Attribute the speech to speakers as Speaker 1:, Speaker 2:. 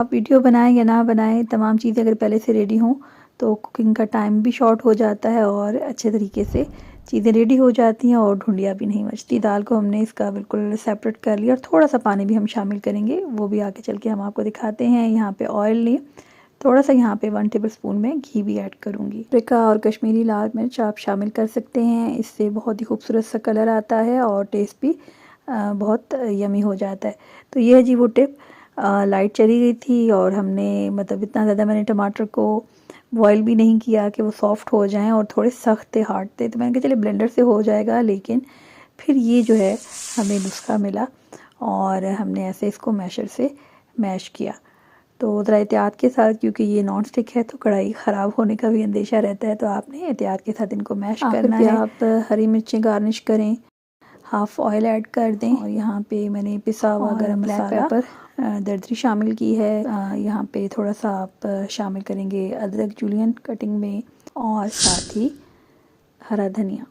Speaker 1: आप वीडियो बनाएं या ना बनाएं, तमाम चीज़ें अगर पहले से रेडी हों तो कुकिंग का टाइम भी शॉर्ट हो जाता है और अच्छे तरीके से चीज़ें रेडी हो जाती हैं और ढूंढिया भी नहीं मचती। दाल को हमने इसका बिल्कुल सेपरेट कर लिया और थोड़ा सा पानी भी हम शामिल करेंगे, वो भी आगे चल के हम आपको दिखाते हैं। यहाँ पे ऑयल लें, थोड़ा सा यहाँ पे 1 टेबलस्पून में घी भी ऐड करूँगी। पाप्रिका और कश्मीरी लाल मिर्च आप शामिल कर सकते हैं, इससे बहुत ही खूबसूरत सा कलर आता है और टेस्ट भी बहुत यमी हो जाता है। तो ये है जी वो टिप। लाइट चली गई थी और हमने मतलब इतना ज़्यादा मैंने टमाटर को बॉयल भी नहीं किया कि वो सॉफ्ट हो जाएं और थोड़े सख्त थे, हार्ड थे। तो मैंने कहा चलिए ब्लेंडर से हो जाएगा, लेकिन फिर ये जो है हमें नुस्खा मिला और हमने ऐसे इसको मैशर से मैश किया। तो ज़रा एहतियात के साथ, क्योंकि ये नॉन स्टिक है तो कढ़ाई ख़राब होने का भी अंदेशा रहता है, तो आपने एहतियात के साथ इनको मैश करना है। आप हरी मिर्चें गार्निश करें, हाफ़ ऑयल ऐड कर दें और यहाँ पे मैंने पिसा हुआ गरम मसाला, दरदरी शामिल की है। यहाँ पे थोड़ा सा आप शामिल करेंगे अदरक जूलियन कटिंग में और साथ ही हरा धनिया।